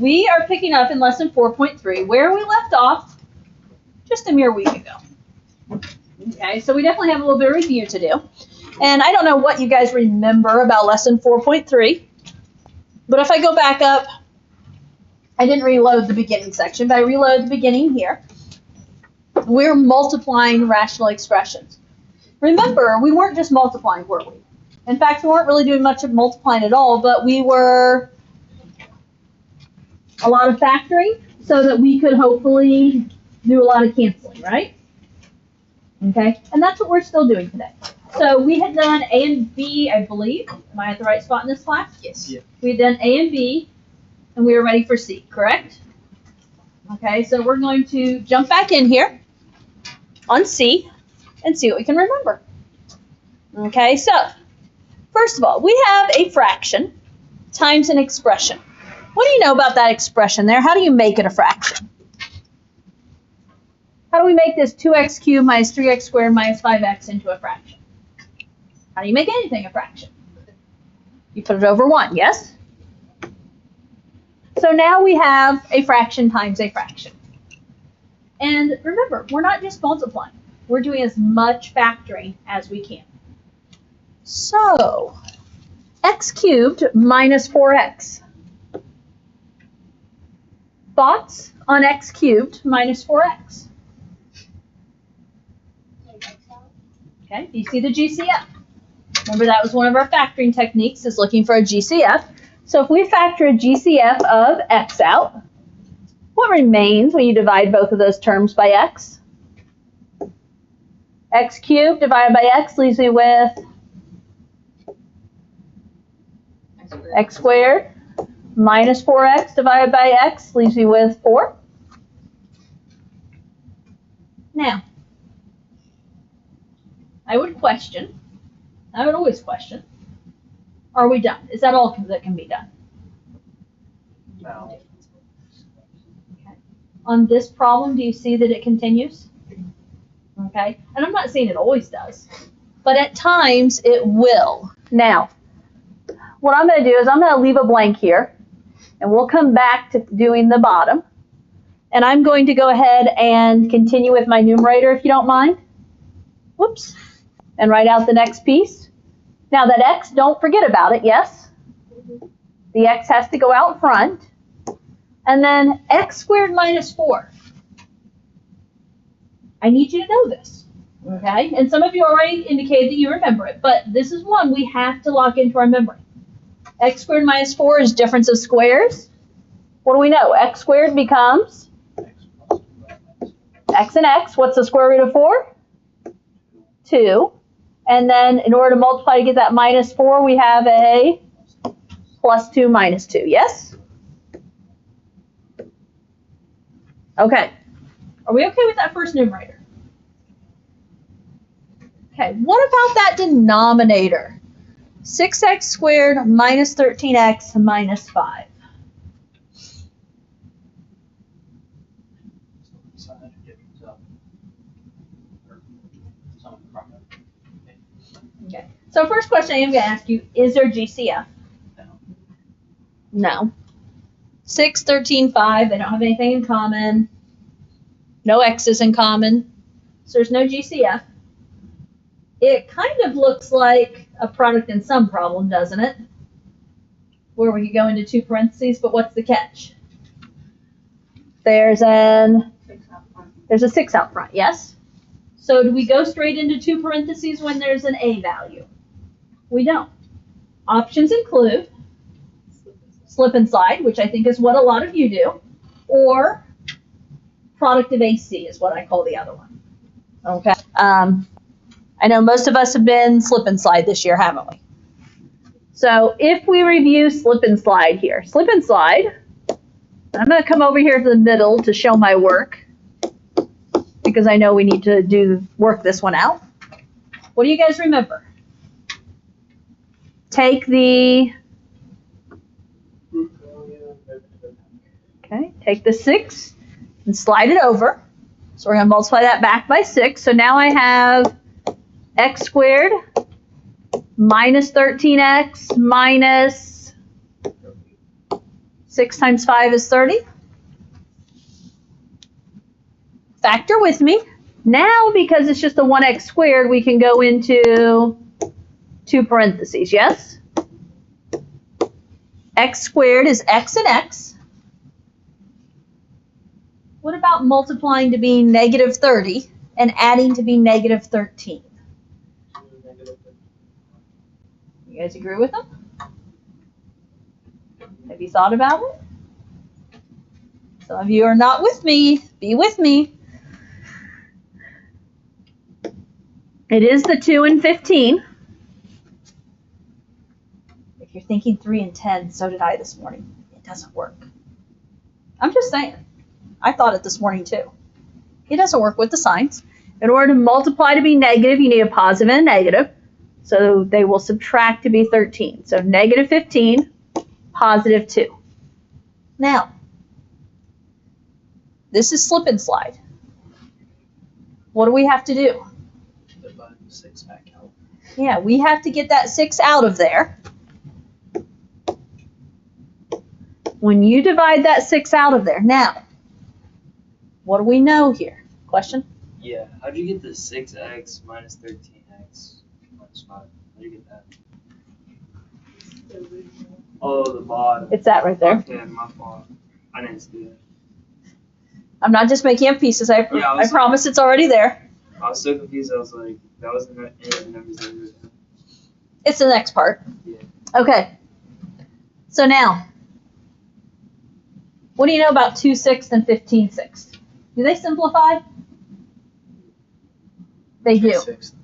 we are picking up in lesson 4.3 where we left off just a mere week ago. Okay, so we definitely have a little bit of review to do. And I don't know what you guys remember about lesson 4.3, but if I go back up, I didn't reload the beginning section, but I reload the beginning here. We're multiplying rational expressions. Remember, we weren't just multiplying, were we? In fact, we weren't really doing much of multiplying at all, but we were a lot of factoring so that we could hopefully do a lot of canceling, right? Okay, and that's what we're still doing today. So we had done A and B, I believe. Am I at the right spot in this class? Yes. Yeah. We had done A and B, and we were ready for C, correct? Okay, so we're going to jump back in here on C and see what we can remember. Okay, so first of all, we have a fraction times an expression. What do you know about that expression there? How do you make it a fraction? How do we make this 2x cubed minus 3x squared minus 5x into a fraction? How do you make anything a fraction? You put it over 1, yes? So now we have a fraction times a fraction. And remember, we're not just multiplying. We're doing as much factoring as we can. So, x cubed minus 4x. Thoughts on x cubed minus 4x? Okay, do you see the GCF? Remember, that was one of our factoring techniques, is looking for a GCF. So if we factor a GCF of x out, what remains when you divide both of those terms by x? X cubed divided by x leaves me with x squared minus 4x divided by x leaves me with 4. Now, I would always question, are we done? Is that all that can be done? No. Okay. On this problem, do you see that it continues? Okay, and I'm not saying it always does, but at times it will. Now, what I'm going to do is I'm going to leave a blank here, and we'll come back to doing the bottom. And I'm going to go ahead and continue with my numerator, if you don't mind. Whoops. And write out the next piece. Now that x, don't forget about it, yes? The x has to go out front. And then x squared minus 4. I need you to know this, okay? And some of you already indicated that you remember it, but this is one we have to lock into our memory. X squared minus 4 is difference of squares. What do we know? X squared becomes x and x. What's the square root of 4? 2. And then in order to multiply to get that minus 4, we have a plus 2 minus 2. Yes? Okay. Are we okay with that first numerator? Okay, what about that denominator? 6x squared minus 13x minus 5. Okay, so first question I am going to ask you, is there GCF? No. 6, 13, 5, they don't have anything in common. No x's in common. So there's no GCF. It kind of looks like a product in sum problem, doesn't it? Where we could go into 2 parentheses, but what's the catch? There's a 6 out front, yes? So do we go straight into 2 parentheses when there's an a value? We don't. Options include slip and slide, which I think is what a lot of you do, or product of AC is what I call the other one. Okay. I know most of us have been slip and slide this year, haven't we? So if we review slip and slide here, slip and slide, I'm going to come over here to the middle to show my work because I know we need to work this one out. What do you guys remember? Take the 6 and slide it over. So we're going to multiply that back by 6. So now I have x squared minus 13x minus 6 times 5 is 30. Factor with me. Now, because it's just a 1x squared, we can go into 2 parentheses, yes? X squared is x and x. What about multiplying to be negative 30 and adding to be negative 13? You guys agree with them? Have you thought about it? Some of you are not with me. Be with me. It is the 2 and 15. If you're thinking 3 and 10, so did I this morning. It doesn't work. I'm just saying. I thought it this morning too. It doesn't work with the signs. In order to multiply to be negative, you need a positive and a negative. So they will subtract to be 13. So negative 15, positive 2. Now, this is slip and slide. What do we have to do? Divide the 6 back out. Yeah, we have to get that 6 out of there. When you divide that 6 out of there, now, what do we know here? Question? Yeah, how'd you get the 6x minus 13x minus 5? How'd you get that? Oh, the bottom. It's that right there. Okay, my fault. I didn't see it. I'm not just making up pieces. I promise it's already there. I was so confused. I was like, that wasn't any of the numbers that were there. It's the next part. Yeah. Okay. So now, what do you know about 2 sixths and 15 sixths? Do they simplify? They do. 6.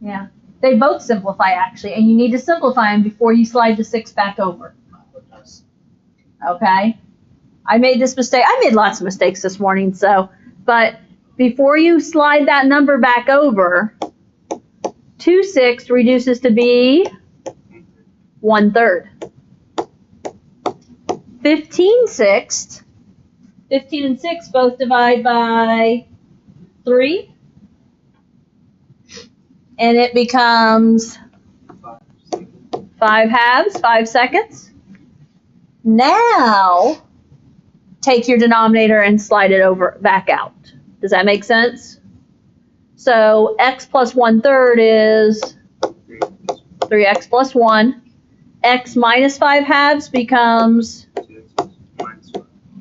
Yeah. They both simplify, actually, and you need to simplify them before you slide the 6 back over. Okay? I made this mistake. I made lots of mistakes this morning, but before you slide that number back over, 2 sixths reduces to be 1/3. 15 sixths, 15 and 6 both divide by 3. And it becomes 5 halves, 5 seconds. Now, take your denominator and slide it over back out. Does that make sense? So x plus 1/3 is 3x plus 1. X minus 5 halves becomes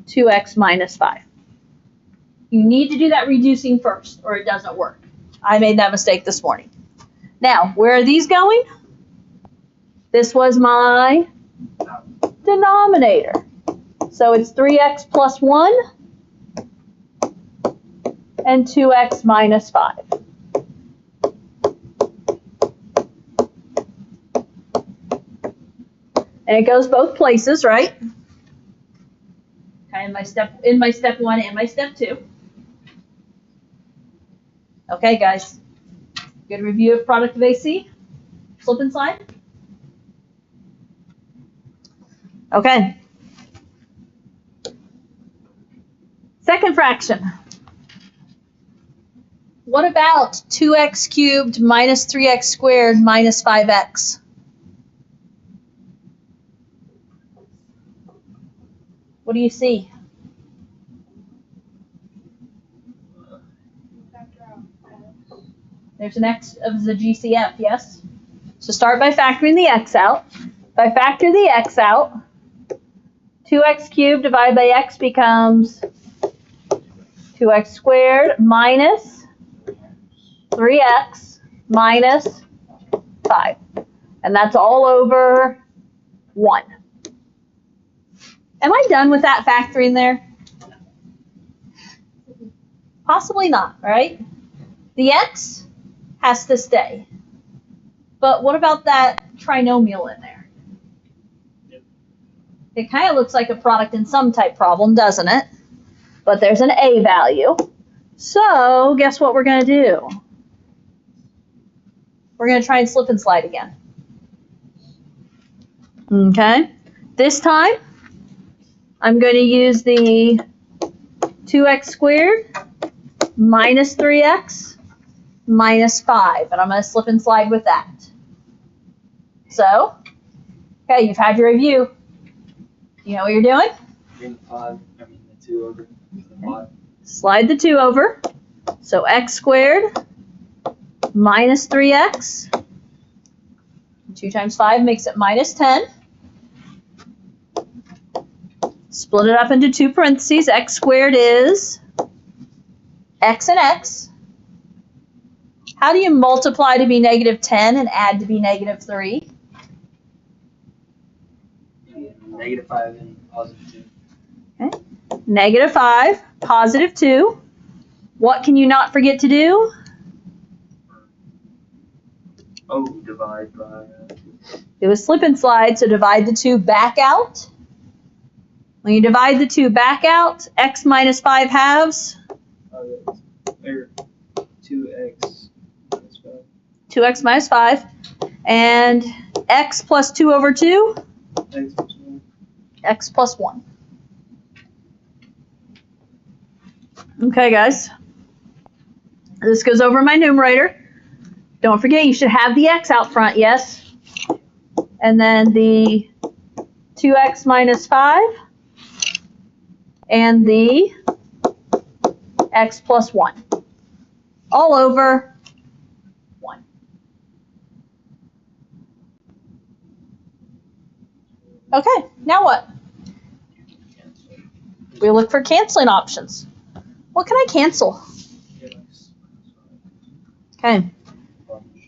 2x minus 5. You need to do that reducing first, or it doesn't work. I made that mistake this morning. Now, where are these going? This was my denominator. So it's 3x plus 1 and 2x minus 5. And it goes both places, right? Okay, in my step 1 and my step 2. Okay, guys. Good review of product of AC. Slip and slide. Okay. Second fraction. What about 2x cubed minus 3x squared minus 5x? What do you see? There's an x of the GCF, yes? So start by factoring the x out. If I factor the x out, 2x cubed divided by x becomes 2x squared minus 3x minus 5. And that's all over 1. Am I done with that factoring there? Possibly not, right? The x has to stay. But what about that trinomial in there? It kind of looks like a product in sum type problem, doesn't it? But there's an a value. So guess what we're going to do? We're going to try and slip and slide again. Okay. This time, I'm going to use the 2x squared minus 3x minus 5. And I'm going to slip and slide with that. So, okay, you've had your review. You know what you're doing? Bring the 2 over to the bottom. Slide the 2 over. So x squared minus 3x. 2 times 5 makes it minus 10. Split it up into 2 parentheses. X squared is x and x. How do you multiply to be negative 10 and add to be negative 3? Negative 5 and positive 2. Okay. Negative 5, positive 2. What can you not forget to do? Oh, divide by... Do a slip and slide, so divide the 2 back out. When you divide the 2 back out, x minus 5 halves. 2x minus 5. 2x minus 5. And x plus 2 over 2? X plus 1. X plus 1. Okay, guys. This goes over my numerator. Don't forget, you should have the x out front, yes? And then the 2x minus 5. And the x plus 1. All over 1. Okay, now what? We look for canceling options. What can I cancel? Okay.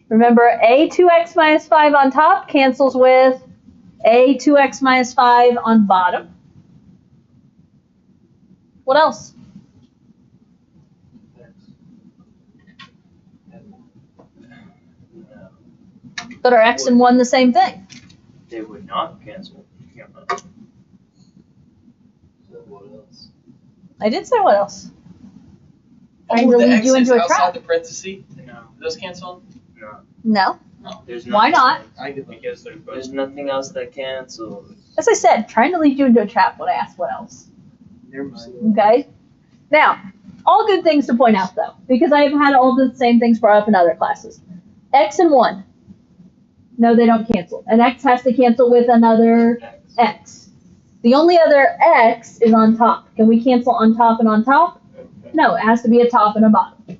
Remember, a 2x minus 5 on top cancels with a 2x minus 5 on bottom. What else? But are x and 1 the same thing? They would not cancel. What else? I did say what else. Trying Oh, to the lead X you is into a outside trap. the parenthesis? No. Are those canceled? No. No. No. There's Why not? I give up. Because they're There's nothing else that cancels. As I said, trying to lead you into a trap when I ask what else. Never mind. Okay? Now, all good things to point out, though, because I have had all the same things brought up in other classes. X and 1. No, they don't cancel. And x has to cancel with another x. The only other x is on top. Can we cancel on top and on top? No, it has to be a top and a bottom.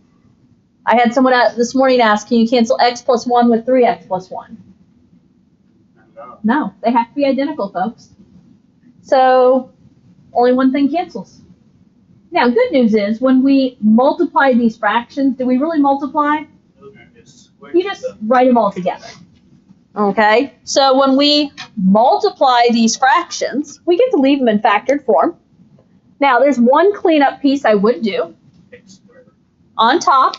I had someone this morning ask, can you cancel x plus 1 with 3x plus 1? No. No, they have to be identical, folks. So, only one thing cancels. Now, good news is, when we multiply these fractions, do we really multiply? You just write them all together. Okay? So, when we multiply these fractions, we get to leave them in factored form. Now, there's one cleanup piece I would do. On top,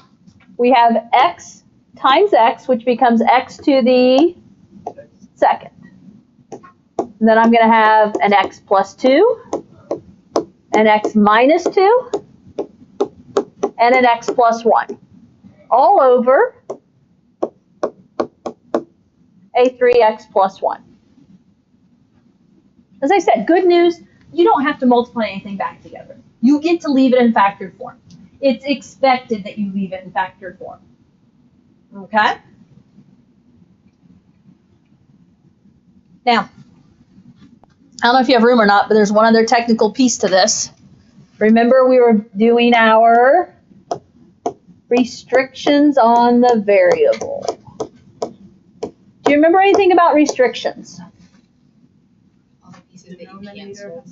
we have x times x, which becomes x to the second. And then I'm going to have an x plus 2, an x minus 2, and an x plus 1. All over a 3x plus 1. As I said, good news, you don't have to multiply anything back together. You get to leave it in factored form. It's expected that you leave it in factored form. Okay? Now, I don't know if you have room or not, but there's one other technical piece to this. Remember, we were doing our restrictions on the variable. Do you remember anything about restrictions? All the pieces that you cancel.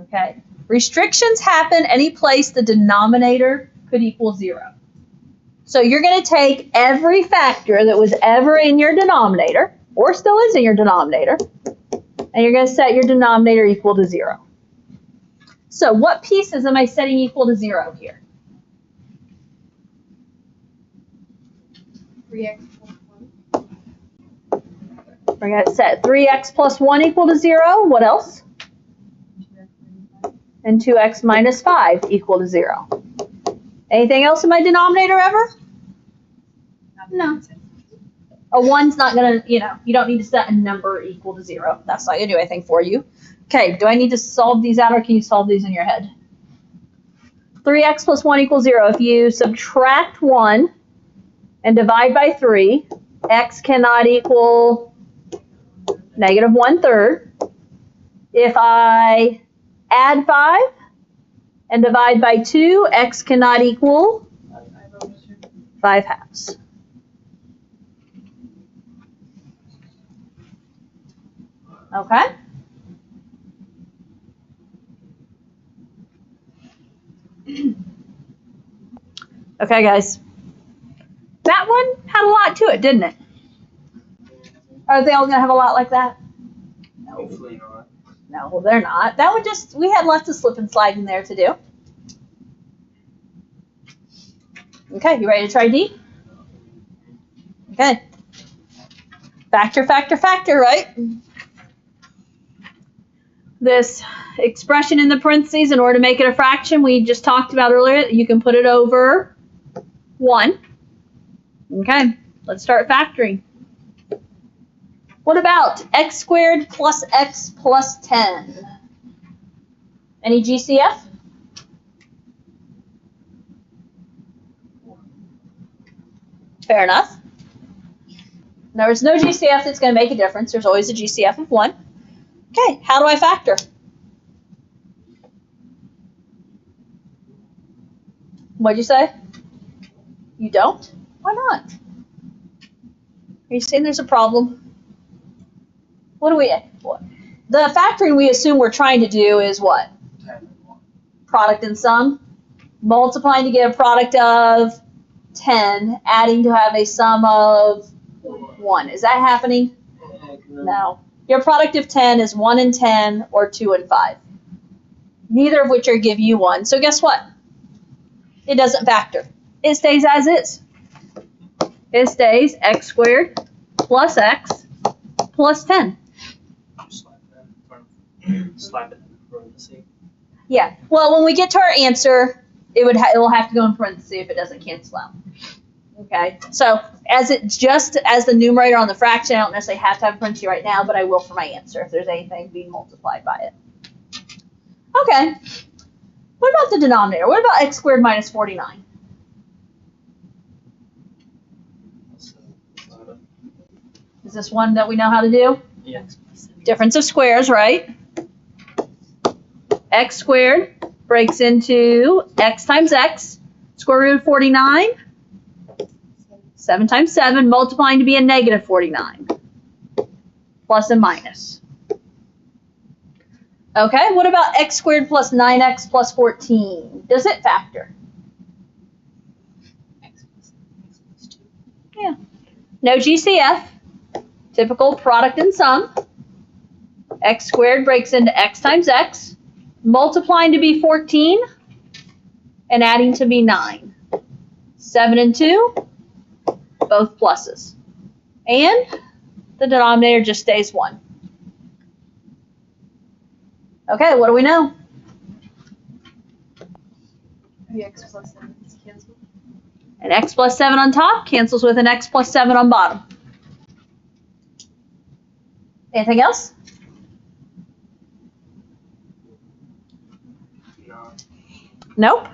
Okay. Restrictions happen any place the denominator could equal 0. So you're going to take every factor that was ever in your denominator, or still is in your denominator, and you're going to set your denominator equal to 0. So what pieces am I setting equal to 0 here? 3x plus 1. We're going to set 3x plus 1 equal to 0. What else? And 2x minus 5 equal to 0. Anything else in my denominator ever? No. A 1's not going to, you don't need to set a number equal to 0. That's not going to do anything for you. Okay, do I need to solve these out, or can you solve these in your head? 3x plus 1 equals 0. If you subtract 1 and divide by 3, x cannot equal negative 1/3. If I add 5 and divide by 2, x cannot equal 5 halves. Okay? Okay, guys. That one had a lot to it, didn't it? Are they all going to have a lot like that? No. Hopefully not. No, well, they're not. That one just, we had lots of slip and slide in there to do. Okay, you ready to try D? Okay. Factor, factor, factor, right? This expression in the parentheses, in order to make it a fraction, we just talked about earlier, you can put it over 1. Okay, let's start factoring. What about x squared plus x plus 10? Any GCF? Fair enough. There's no GCF that's going to make a difference. There's always a GCF of 1. Okay, how do I factor? What'd you say? You don't? Why not? Are you saying there's a problem? What do we... The factoring we assume we're trying to do is what? Product and sum. Multiplying to get a product of 10, adding to have a sum of 1. Is that happening? No. Your product of 10 is 1 and 10 or 2 and 5. Neither of which are give you 1. So guess what? It doesn't factor. It stays as is. It stays x squared plus x plus 10. Slide it in parentheses. Yeah. Well, when we get to our answer, it will have to go in parentheses if it doesn't cancel out. Okay. So as the numerator on the fraction, I don't necessarily have to have a parentheses right now, but I will for my answer if there's anything being multiplied by it. Okay. What about the denominator? What about x squared minus 49? Is this one that we know how to do? Yeah. Difference of squares, right? X squared breaks into x times x. Square root of 49. 7 times 7, multiplying to be a negative 49. Plus and minus. Okay, what about x squared plus 9x plus 14? Does it factor? X plus 2. Yeah. No GCF. Typical product and sum. X squared breaks into x times x. Multiplying to be 14. And adding to be 9. 7 and 2. Both pluses. And the denominator just stays 1. Okay, what do we know? The x plus 7 is canceled. An x plus 7 on top cancels with an x plus 7 on bottom. Anything else? No. Nope.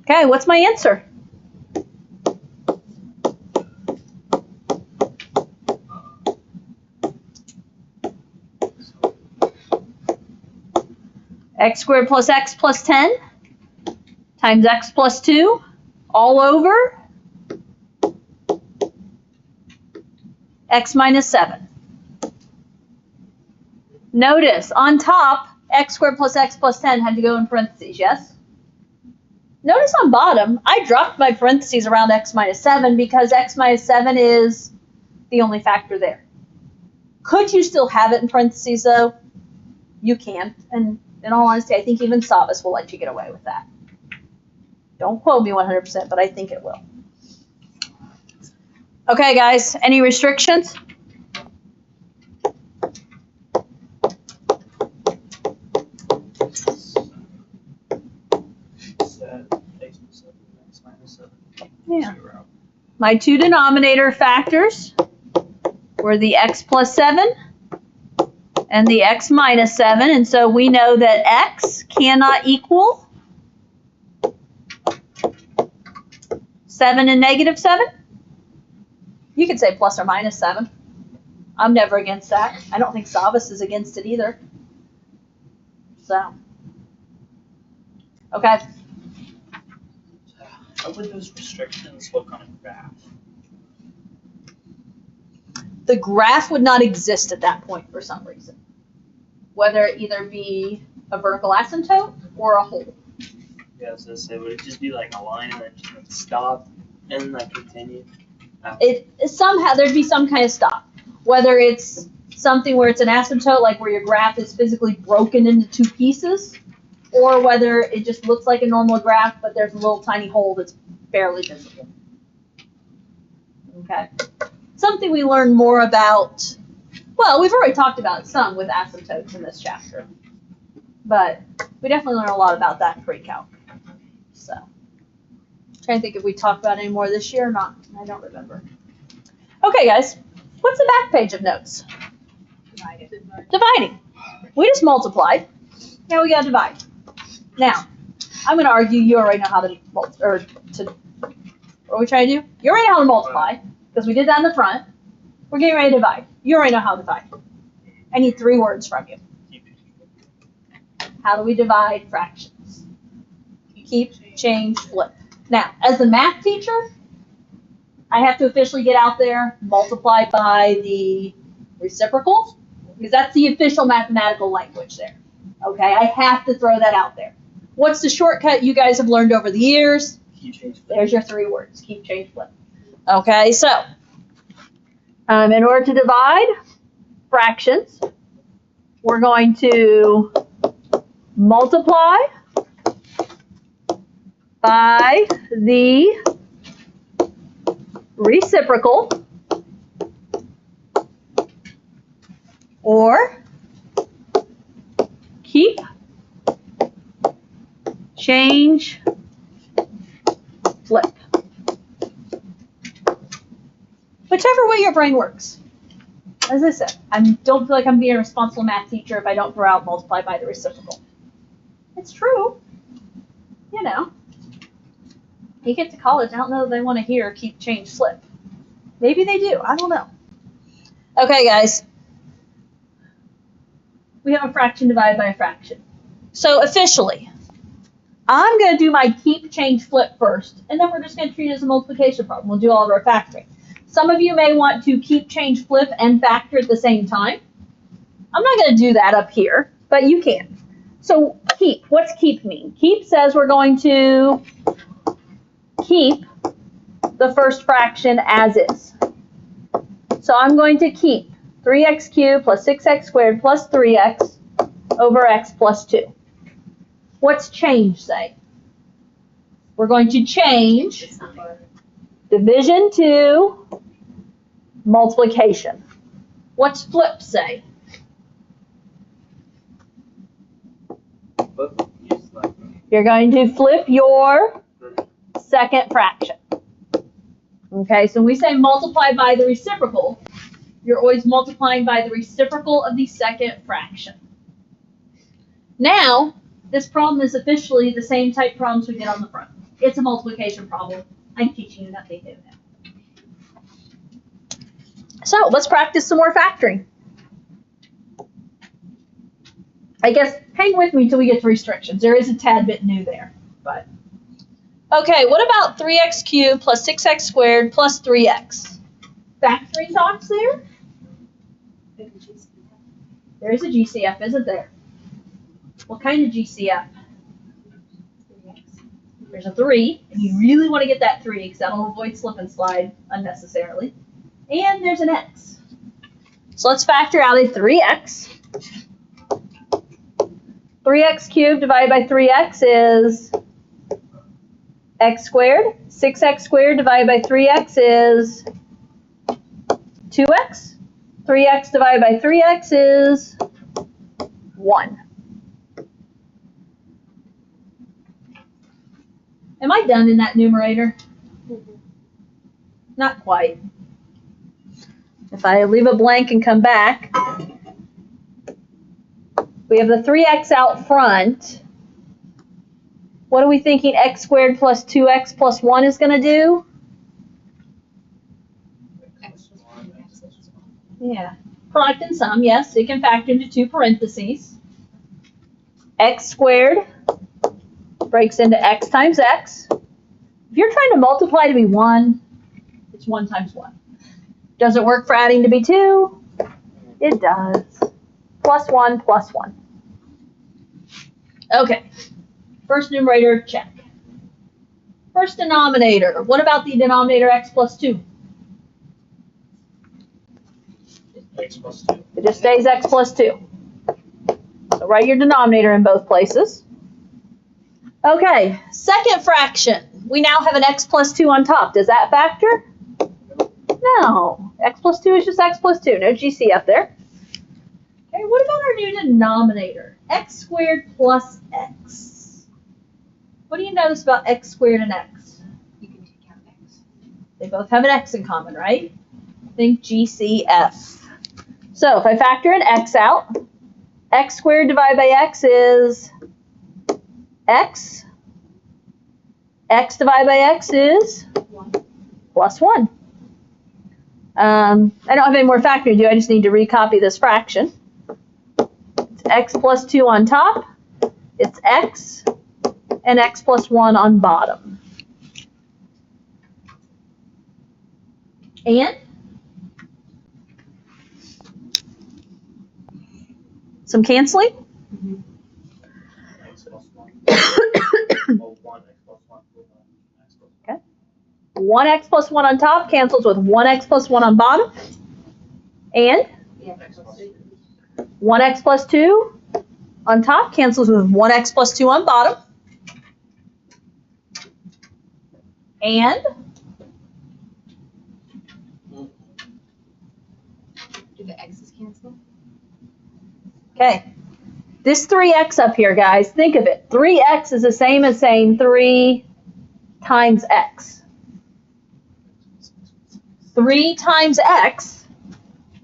Okay, what's my answer? X squared plus x plus 10 times x plus 2 all over x minus 7. Notice on top, x squared plus x plus 10 had to go in parentheses, yes? Notice on bottom, I dropped my parentheses around x minus 7 because x minus 7 is the only factor there. Could you still have it in parentheses though? You can, and in all honesty, I think even Savas will let you get away with that. Don't quote me 100%, but I think it will. Okay, guys, any restrictions? Yeah. My two denominator factors were the x plus 7 and the x minus 7, and so we know that x cannot equal 7 and negative 7. You could say plus or minus 7. I'm never against that. I don't think Savas is against it either. So, okay. How would those restrictions look on a graph? The graph would not exist at that point for some reason. Whether it either be a vertical asymptote or a hole. Yeah, I was gonna say, would it just be like a line and then just like stop and like continue? It somehow there'd be some kind of stop. Whether it's something where it's an asymptote, like where your graph is physically broken into two pieces, or whether it just looks like a normal graph, but there's a little tiny hole that's barely visible. Okay. Something we learn more about, well, we've already talked about some with asymptotes in this chapter, but we definitely learn a lot about that in pre-calc. So, trying to think if we talked about any more this year or not. I don't remember. Okay, guys, what's the back page of notes? Dividing. We just multiplied. Now we got to divide. Now, I'm going to argue you already know how to what are we trying to do? You already know how to multiply, because we did that in the front. We're getting ready to divide. You already know how to divide. I need 3 words from you. How do we divide fractions? Keep, change, flip. Now, as the math teacher, I have to officially get out there, multiply by the reciprocal, because that's the official mathematical language there. Okay, I have to throw that out there. What's the shortcut you guys have learned over the years? Keep, change, flip. There's your 3 words. Keep, change, flip. Okay, so in order to divide fractions, we're going to multiply by the reciprocal, or keep, change, flip. Whichever way your brain works. As I said, I don't feel like I'm being a responsible math teacher if I don't throw out multiply by the reciprocal. It's true. You know. You get to college, I don't know that they want to hear keep, change, flip. Maybe they do. I don't know. Okay, guys. We have a fraction divided by a fraction. So officially, I'm going to do my keep, change, flip first, and then we're just going to treat it as a multiplication problem. We'll do all of our factoring. Some of you may want to keep, change, flip, and factor at the same time. I'm not going to do that up here, but you can. So keep, what's keep mean? Keep says we're going to keep the first fraction as is. So I'm going to keep 3x cubed plus 6x squared plus 3x over x plus 2. What's change say? We're going to change division to multiplication. What's flip say? You're going to flip your second fraction. Okay, so when we say multiply by the reciprocal, you're always multiplying by the reciprocal of the second fraction. Now, this problem is officially the same type problems we did on the front. It's a multiplication problem. I'm teaching you nothing new now. So let's practice some more factoring. I guess hang with me until we get to restrictions. There is a tad bit new there, but okay. What about 3x cubed plus 6x squared plus 3x? Factoring talks there? There's a GCF, isn't there? What kind of GCF? There's a 3, and you really want to get that 3 because that'll avoid slip and slide unnecessarily. And there's an x. So let's factor out a 3x. 3x cubed divided by 3x is x squared. 6x squared divided by 3x is 2x. 3x divided by 3x is 1. Am I done in that numerator? Not quite. If I leave a blank and come back, we have the 3x out front. What are we thinking x squared plus 2x plus 1 is going to do? Yeah. Product and sum, yes. It can factor into 2 parentheses. x squared breaks into x times x. If you're trying to multiply to be 1, it's 1 times 1. Does it work for adding to be 2? It does. Plus 1, plus 1. Okay. First numerator, check. First denominator. What about the denominator x plus 2? X plus 2. It just stays x plus 2. So write your denominator in both places. Okay, second fraction. We now have an x plus 2 on top. Does that factor? No. X plus 2 is just x plus 2. No GC up there. Okay, what about our new denominator? X squared plus x. What do you notice about x squared and x? You can take out x. They both have an x in common, right? Think GCF. So if I factor an x out, x squared divided by x is x. X divided by x is 1. plus 1. I don't have any more factoring to do. I just need to recopy this fraction. It's x plus 2 on top. It's x and x plus 1 on bottom. And some canceling. X plus 1. Oh, 1 x plus 1. X plus 1. Okay. 1x plus 1 on top cancels with 1x plus 1 on bottom. And X plus 2. 1x plus 2 on top cancels with 1x plus 2 on bottom. And Do the x's cancel? okay, this 3x up here, guys, think of it. 3x is the same as saying 3 times x. 3 times x,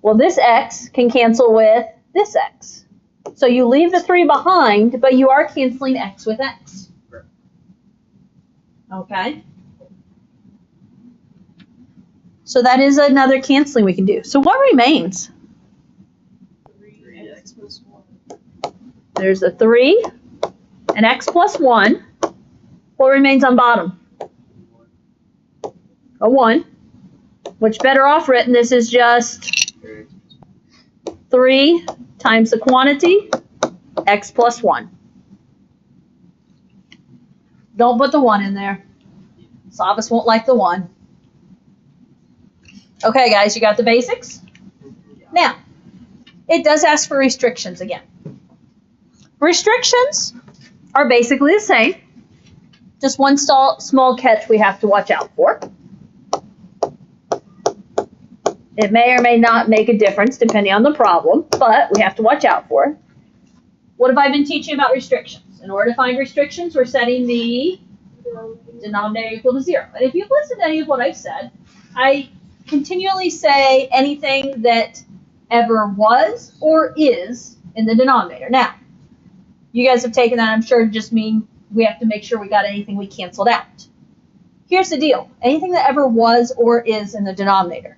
well, this x can cancel with this x. So you leave the 3 behind, but you are canceling x with x. Okay? So that is another canceling we can do. So what remains? 3x plus 1. There's a 3, an x plus 1. What remains on bottom? A 1. Which better off written, this is just 3 times the quantity, x plus 1. Don't put the 1 in there. Savas won't like the 1. Okay, guys, you got the basics? Now, it does ask for restrictions again. Restrictions are basically the same. Just one small catch we have to watch out for. It may or may not make a difference depending on the problem, but we have to watch out for it. What have I been teaching about restrictions? In order to find restrictions, we're setting the denominator equal to 0. And if you've listened to any of what I've said, I continually say anything that ever was or is in the denominator. Now, you guys have taken that, I'm sure, to just mean we have to make sure we got anything we canceled out. Here's the deal. Anything that ever was or is in the denominator.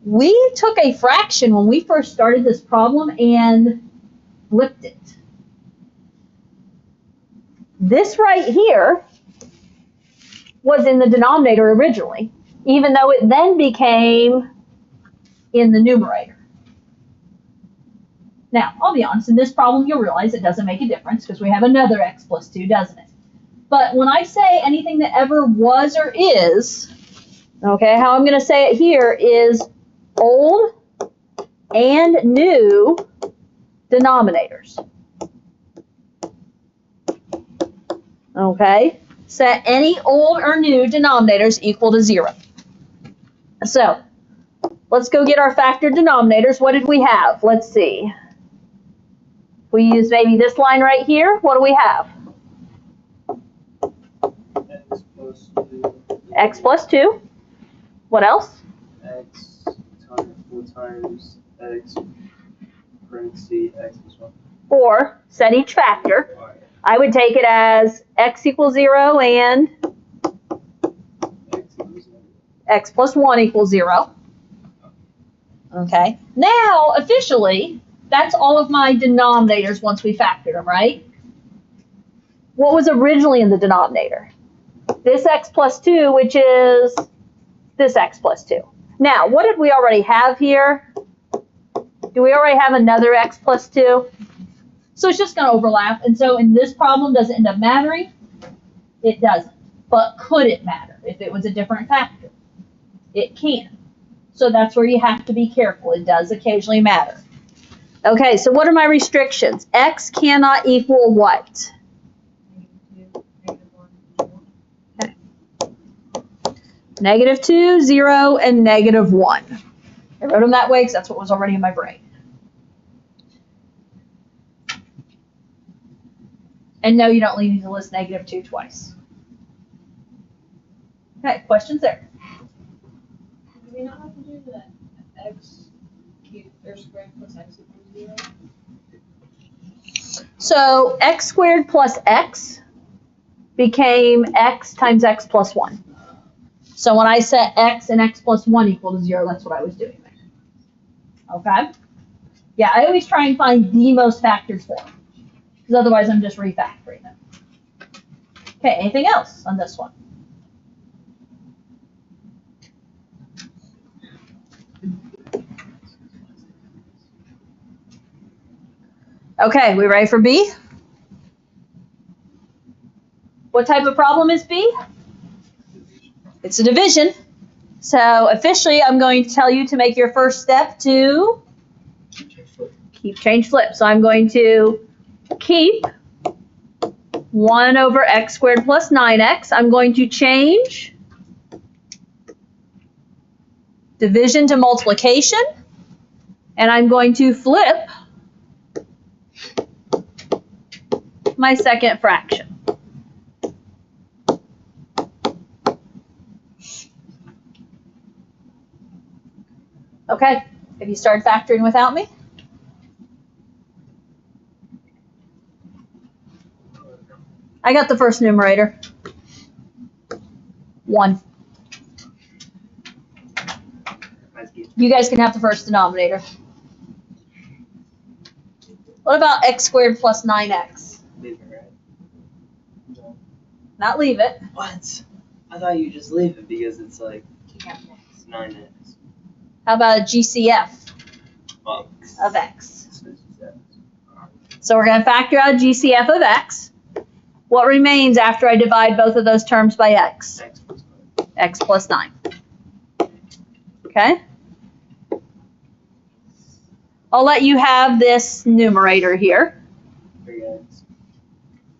We took a fraction when we first started this problem and flipped it. This right here was in the denominator originally, even though it then became in the numerator. Now, I'll be honest, in this problem you'll realize it doesn't make a difference because we have another x plus 2, doesn't it? But when I say anything that ever was or is, okay, how I'm going to say it here is old and new denominators. Okay, set any old or new denominators equal to 0. So, let's go get our factored denominators. What did we have? Let's see. We use maybe this line right here. What do we have? X plus 2. X plus 2. What else? X times x parentheses x plus 1. Or set each factor. Alright. I would take it as x equals 0 and X equals 0. x plus 1 equals 0. Okay. Now, officially, that's all of my denominators once we factored them, right? What was originally in the denominator? This x plus 2, which is this x plus 2. Now, what did we already have here? Do we already have another x plus 2? So it's just going to overlap. And so in this problem, does it end up mattering? It doesn't. But could it matter if it was a different factor? It can. So that's where you have to be careful. It does occasionally matter. Okay, so what are my restrictions? X cannot equal what? Okay. -2, 0, and -1. I wrote them that way because that's what was already in my brain. And no, you don't need to list -2 twice. Okay, questions there? Do we not have to do the x cubed or squared plus x equals 0? So x squared plus x became x times x plus 1. So when I set x and x plus 1 equal to 0, that's what I was doing there. Okay? Yeah, I always try and find the most factored form, because otherwise I'm just refactoring them. Okay, anything else on this one? Okay, we ready for B? What type of problem is B? It's a division. So officially, I'm going to tell you to make your first step to keep, change, flip. So I'm going to keep 1 over x squared plus 9x. I'm going to change division to multiplication. And I'm going to flip my second fraction. Okay, have you started factoring without me? I got the first numerator. 1. You guys can have the first denominator. What about x squared plus 9x? Leave it, right? No. Not leave it. What? I thought you just leave it because it's like Take out next. 9x. How about a GCF Well, of x? So we're going to factor out GCF of x. What remains after I divide both of those terms by x? x plus 9. X plus 9. Okay? I'll let you have this numerator here. 3x.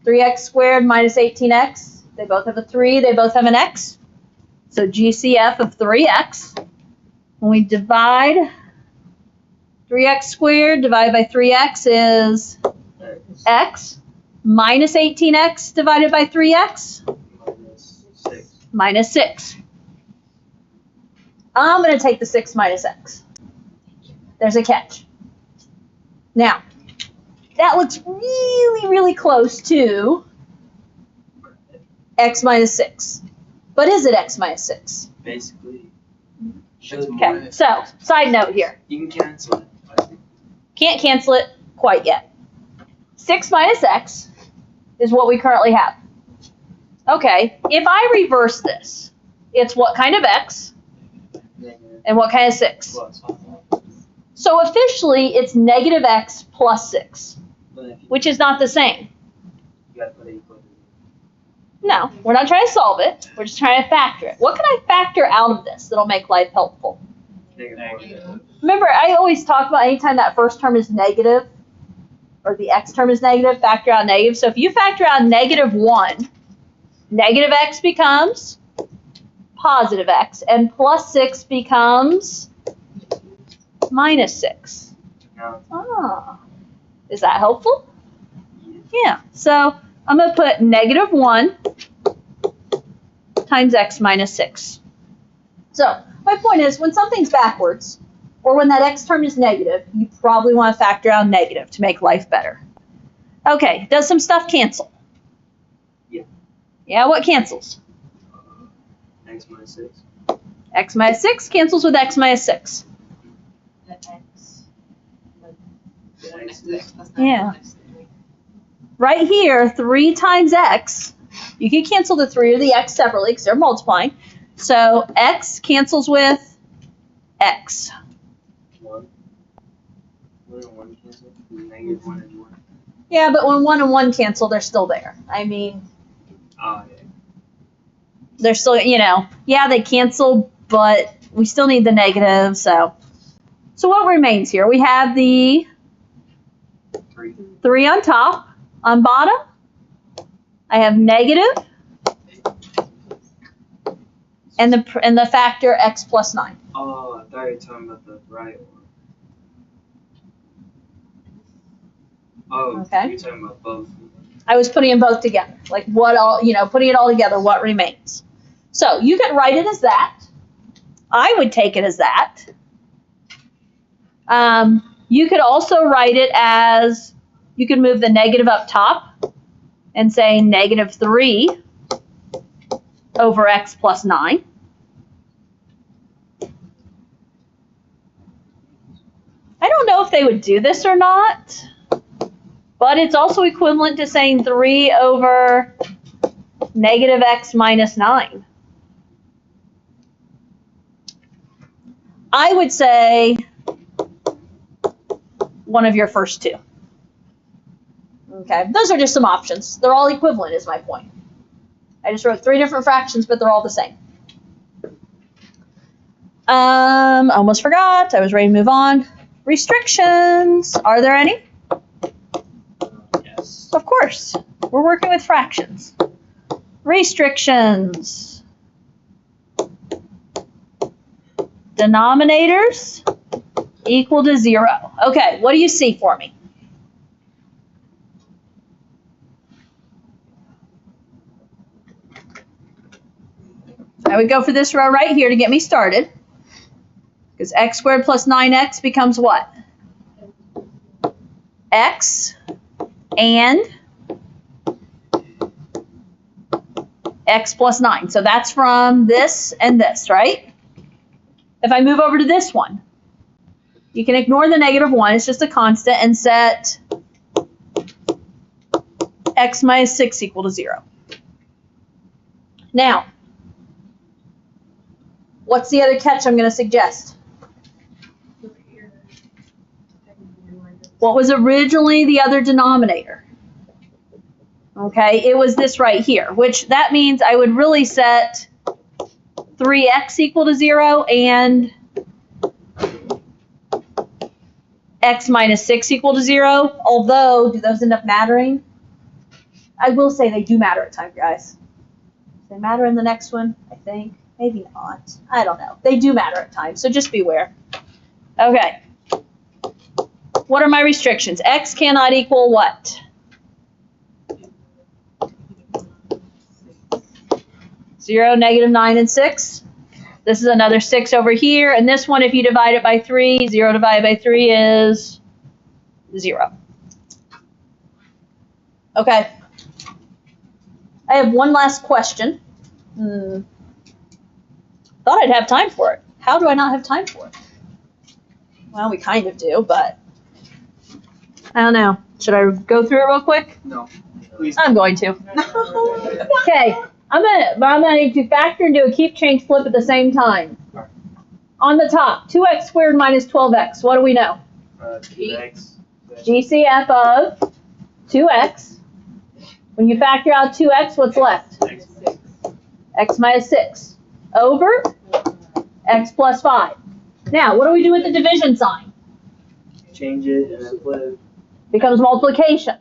3x squared minus 18x. They both have a 3. They both have an x. So GCF of 3x. When we divide 3x squared divided by 3x is x. Minus 18x divided by 3x. Minus 6. Minus 6. I'm going to take the 6 minus x. There's a catch. Now, that looks really, really close to x minus 6. But is it x minus 6? Basically. Okay, so, side note here. You can cancel it. I think. Can't cancel it quite yet. 6 minus x is what we currently have. Okay, if I reverse this, it's what kind of x Negative and what kind of 6? plus 5. So officially, it's negative x plus 6, But if you, which is not the same. you gotta put equal to No, we're not trying to solve it. We're just trying to factor it. What can I factor out of this that'll make life helpful? negative. Remember, I always talk about anytime that first term is negative, or the x term is negative, factor out negative. So if you factor out -1, negative x becomes positive x, and plus 6 becomes minus 6. Now, Ah, is that helpful? Yeah, so I'm going to put -1 times x minus 6. So my point is, when something's backwards, or when that x term is negative, you probably want to factor out negative to make life better. Okay, does some stuff cancel? Yeah. Yeah, what cancels? x minus 6. X minus 6 cancels with x minus 6. The x. 1 next to x plus 9 Yeah. next to 3. Right here, 3 times x, you can cancel the 3 or the x separately because they're multiplying. So x cancels with x. 1. 1 and 1 cancel. Negative 1 and 1. Yeah, but when 1 and 1 cancel, they're still there. I mean, Oh, yeah. they're still, yeah, they cancel, but we still need the negative. So what remains here? We have the 3. 3 on top. On bottom, I have negative and the factor x plus 9. Oh, I thought you were talking about the right one. Oh, Okay. you're talking about both. I was putting them both together. Like putting it all together, what remains. So you could write it as that. I would take it as that. You could also write it as, you could move the negative up top and say negative 3 over x plus 9. I don't know if they would do this or not, but it's also equivalent to saying 3 over negative x minus 9. I would say one of your first two. Okay, those are just some options. They're all equivalent is my point. I just wrote 3 different fractions, but they're all the same. Almost forgot. I was ready to move on. Restrictions. Are there any? Yes. Of course. We're working with fractions. Restrictions. Denominators equal to 0. Okay, what do you see for me? I would go for this row right here to get me started. Because x squared plus 9x becomes what? X and x plus 9. So that's from this and this, right? If I move over to this one, you can ignore the negative 1. It's just a constant and set x minus 6 equal to 0. Now, what's the other catch I'm going to suggest? What was originally the other denominator? Okay, it was this right here, which that means I would really set 3x equal to 0 and x minus 6 equal to 0. Although, do those end up mattering? I will say they do matter at times, guys. They matter in the next one, I think. Maybe not. I don't know. They do matter at times, so just beware. Okay. What are my restrictions? X cannot equal what? 0, negative 9, and 6. This is another 6 over here. And this one, if you divide it by 3, 0 divided by 3 is 0. Okay. I have one last question. Thought I'd have time for it. How do I not have time for it? Well, we kind of do, but I don't know. Should I go through it real quick? No. Please. I'm going to. Okay. I'm gonna need to factor and do a keep, change, flip at the same time. On the top, 2x squared minus 12x. What do we know? 2x. GCF of 2x. When you factor out 2x, what's left? X minus 6. Over x plus 5. Now, what do we do with the division sign? Change it and then flip. Becomes multiplication.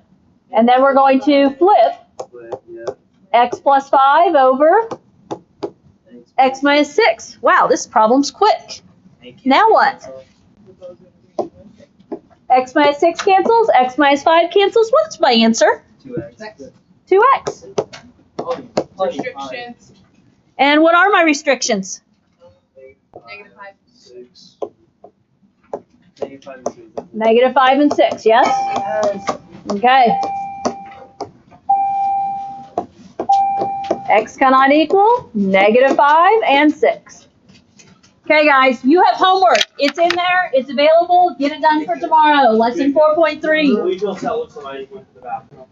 And then we're going to flip Flip, yeah. x plus 5 over x minus 6. Wow, this problem's quick. Now what? X minus 6 cancels, x minus 5 cancels. What's my answer? 2x. 2x. Restrictions. And what are my restrictions? Negative 5. 6. Negative 5 and 6. Negative 5 and 6, yes? Yes. Okay. X cannot equal negative 5 and 6. Okay, guys, you have homework. It's in there. It's available. Get it done for tomorrow. Lesson 4.3. We just tell if somebody went to the bathroom.